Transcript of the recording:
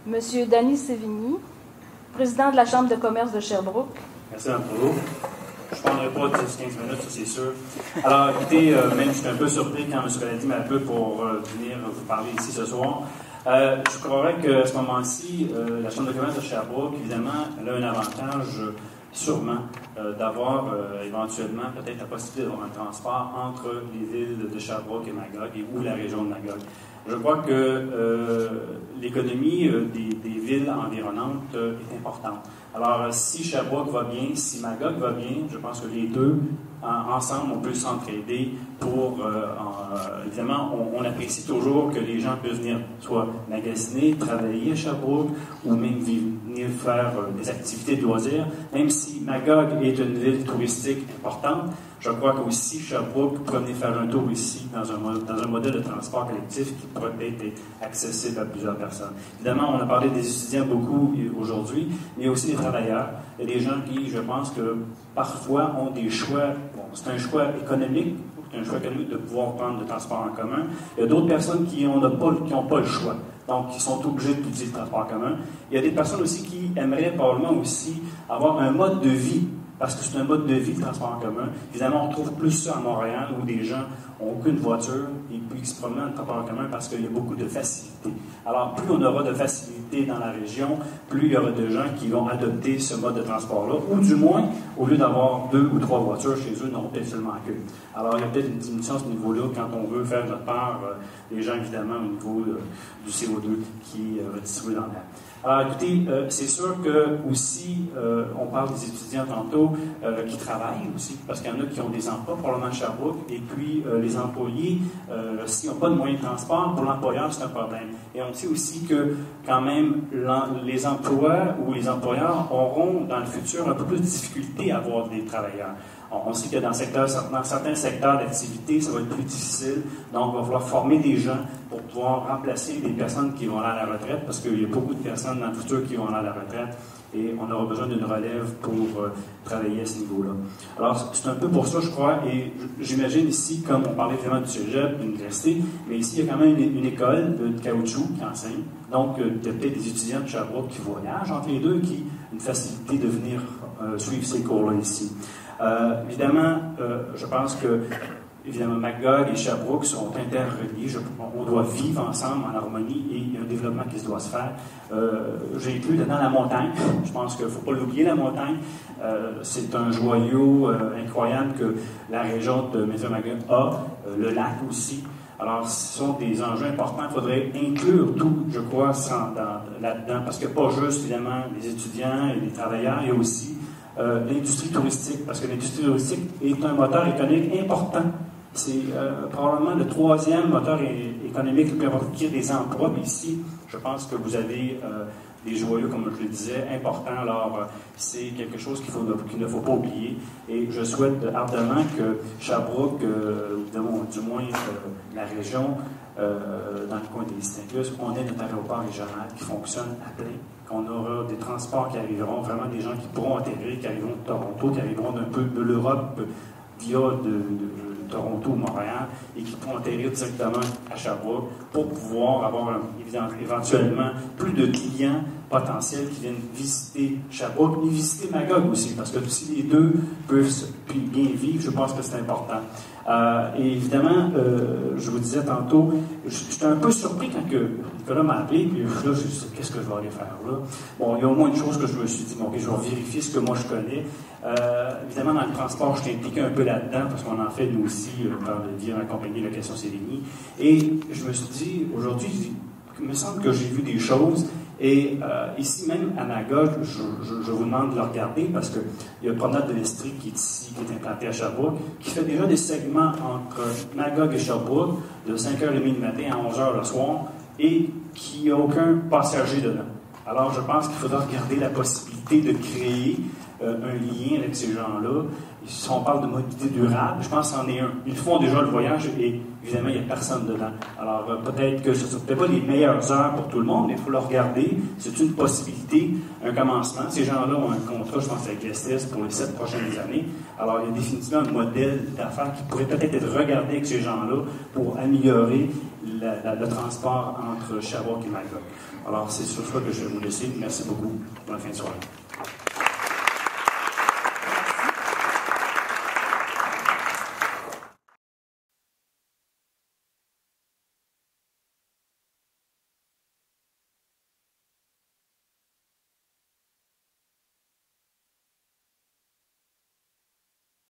Monsieur Danny Sévigny, président de la Chambre de commerce de Sherbrooke. Merci, Mme Trudeau. Je ne prendrai pas 10-15 minutes, ça c'est sûr. Alors, écoutez, même je suis un peu surpris quand M. Paladis m'appelle pour venir vous parler ici ce soir. Je croirais qu'à ce moment-ci, la Chambre de commerce de Sherbrooke, évidemment, elle a un avantage, sûrement, d'avoir éventuellement peut-être la possibilité d'avoir un transport entre les villes de Sherbrooke et Magog, ou la région de Magog. Je crois que l'économie des villes environnantes est importante. Alors, si Sherbrooke va bien, si Magog va bien, je pense que les deux, ensemble, on peut s'entraider pour... évidemment, on apprécie toujours que les gens puissent venir soit magasiner, travailler à Sherbrooke, ou même venir faire des activités de loisirs. Même si Magog est une ville touristique importante, je crois qu'aussi Sherbrooke pourrait venir faire un tour ici dans un modèle de transport collectif qui pourrait être accessible à plusieurs personnes. Évidemment, on a parlé des étudiants beaucoup aujourd'hui, mais aussi des travailleurs. Il y a des gens qui, je pense que parfois, ont des choix. Bon, c'est un choix économique, c'est un choix économique de pouvoir prendre le transport en commun. Il y a d'autres personnes qui n'ont pas le choix, donc qui sont obligées d'utiliser le transport en commun. Il y a des personnes aussi qui aimeraient probablement aussi avoir un mode de vie, parce que c'est un mode de vie, le transport en commun. Évidemment, on trouve plus ça à Montréal, où des gens n'ont aucune voiture et puis ils se promènent en transport en commun parce qu'il y a beaucoup de facilité. Alors, plus on aura de facilité dans la région, plus il y aura de gens qui vont adopter ce mode de transport-là, ou du moins, au lieu d'avoir 2 ou 3 voitures chez eux, n'auront peut-être seulement qu'une. Alors, il y a peut-être une diminution à ce niveau-là quand on veut faire notre part, les gens, évidemment, au niveau du CO2 qui est redistribué dans l'air. Alors, écoutez, c'est sûr que aussi, on parle des étudiants tantôt qui travaillent aussi, parce qu'il y en a qui ont des emplois, probablement à Sherbrooke, et puis les employés, s'ils n'ont pas de moyens de transport, pour l'employeur, c'est un problème. Et on sait aussi que, quand même, les emplois ou les employeurs auront, dans le futur, un peu plus de difficulté à avoir des travailleurs. On sait que dans certains secteurs d'activité, ça va être plus difficile. Donc, il va falloir former des gens pour pouvoir remplacer des personnes qui vont aller à la retraite, parce qu'il y a beaucoup de personnes dans le futur qui vont aller à la retraite, et on aura besoin d'une relève pour travailler à ce niveau-là. Alors, c'est un peu pour ça, je crois, et j'imagine ici, comme on parlait vraiment du cégep, de l'université, mais ici, il y a quand même une école de caoutchouc qui enseigne. Donc, il y a peut-être des étudiants de Sherbrooke qui voyagent entre les deux, qui ont une facilité de venir suivre ces cours-là ici. Évidemment, je pense que évidemment, Magog et Sherbrooke sont interreliés. On doit vivre ensemble en harmonie et il y a un développement qui se doit se faire. J'ai inclus dans la montagne. Je pense qu'il ne faut pas l'oublier, la montagne. C'est un joyau incroyable que la région de Magog a, le lac aussi. Alors, ce sont des enjeux importants. Il faudrait inclure tout, je crois, là-dedans, parce que pas juste, évidemment, les étudiants et les travailleurs, il y a aussi l'industrie touristique, parce que l'industrie touristique est un moteur économique important. C'est probablement le 3e moteur économique le plus important qui a des emplois, mais ici, je pense que vous avez des joyaux, comme je le disais, importants. Alors, c'est quelque chose qu'il ne faut pas oublier. Et je souhaite ardemment que Sherbrooke, du moins la région, dans le coin des Saint-Luc, on ait notre aéroport régional qui fonctionne à plein, qu'on aura des transports qui arriveront, vraiment des gens qui pourront atterrir, qui arriveront de Toronto, qui arriveront d'un peu de l'Europe via de Toronto ou Montréal, et qui pourront atterrir directement à Sherbrooke pour pouvoir avoir éventuellement plus de clients potentiels qui viennent visiter Sherbrooke et visiter Magog aussi, parce que si les deux peuvent bien vivre, je pense que c'est important. Et évidemment, je vous disais tantôt, j'étais un peu surpris quand Nicolas m'a appelé, puis là, je me suis dit, qu'est-ce que je vais aller faire là? Bon, il y a au moins une chose que je me suis dit, bon, okay, je vais vérifier ce que moi je connais. Évidemment, dans le transport, je suis impliqué un peu là-dedans, parce qu'on en fait, nous aussi, par le biais de la compagnie Location Sévigny. Et je me suis dit, aujourd'hui, il me semble que j'ai vu des choses. Et ici même, à Magog, je vous demande de le regarder parce qu'il y a le promenade de l'Estrie qui est ici, qui est implanté à Sherbrooke, qui fait déjà des segments entre Magog et Sherbrooke de 5h30 le matin à 11h le soir et qui n'a aucun passager dedans. Alors, je pense qu'il faudra regarder la possibilité possibilité de créer un lien avec ces gens-là. Si on parle de mobilité durable, je pense que c'en est un. Ils font déjà le voyage et évidemment, il n'y a personne dedans. Alors, peut-être que ce ne sont peut-être pas les meilleures heures pour tout le monde, mais il faut le regarder. C'est une possibilité, un commencement. Ces gens-là ont un contrat, je pense, avec Estes pour les 7 prochaines années. Alors, il y a définitivement un modèle d'affaires qui pourrait peut-être être regardé avec ces gens-là pour améliorer le transport entre Sherbrooke et Magog. Alors, c'est sur ça que je vais vous laisser. Merci beaucoup. Bonne fin de soirée.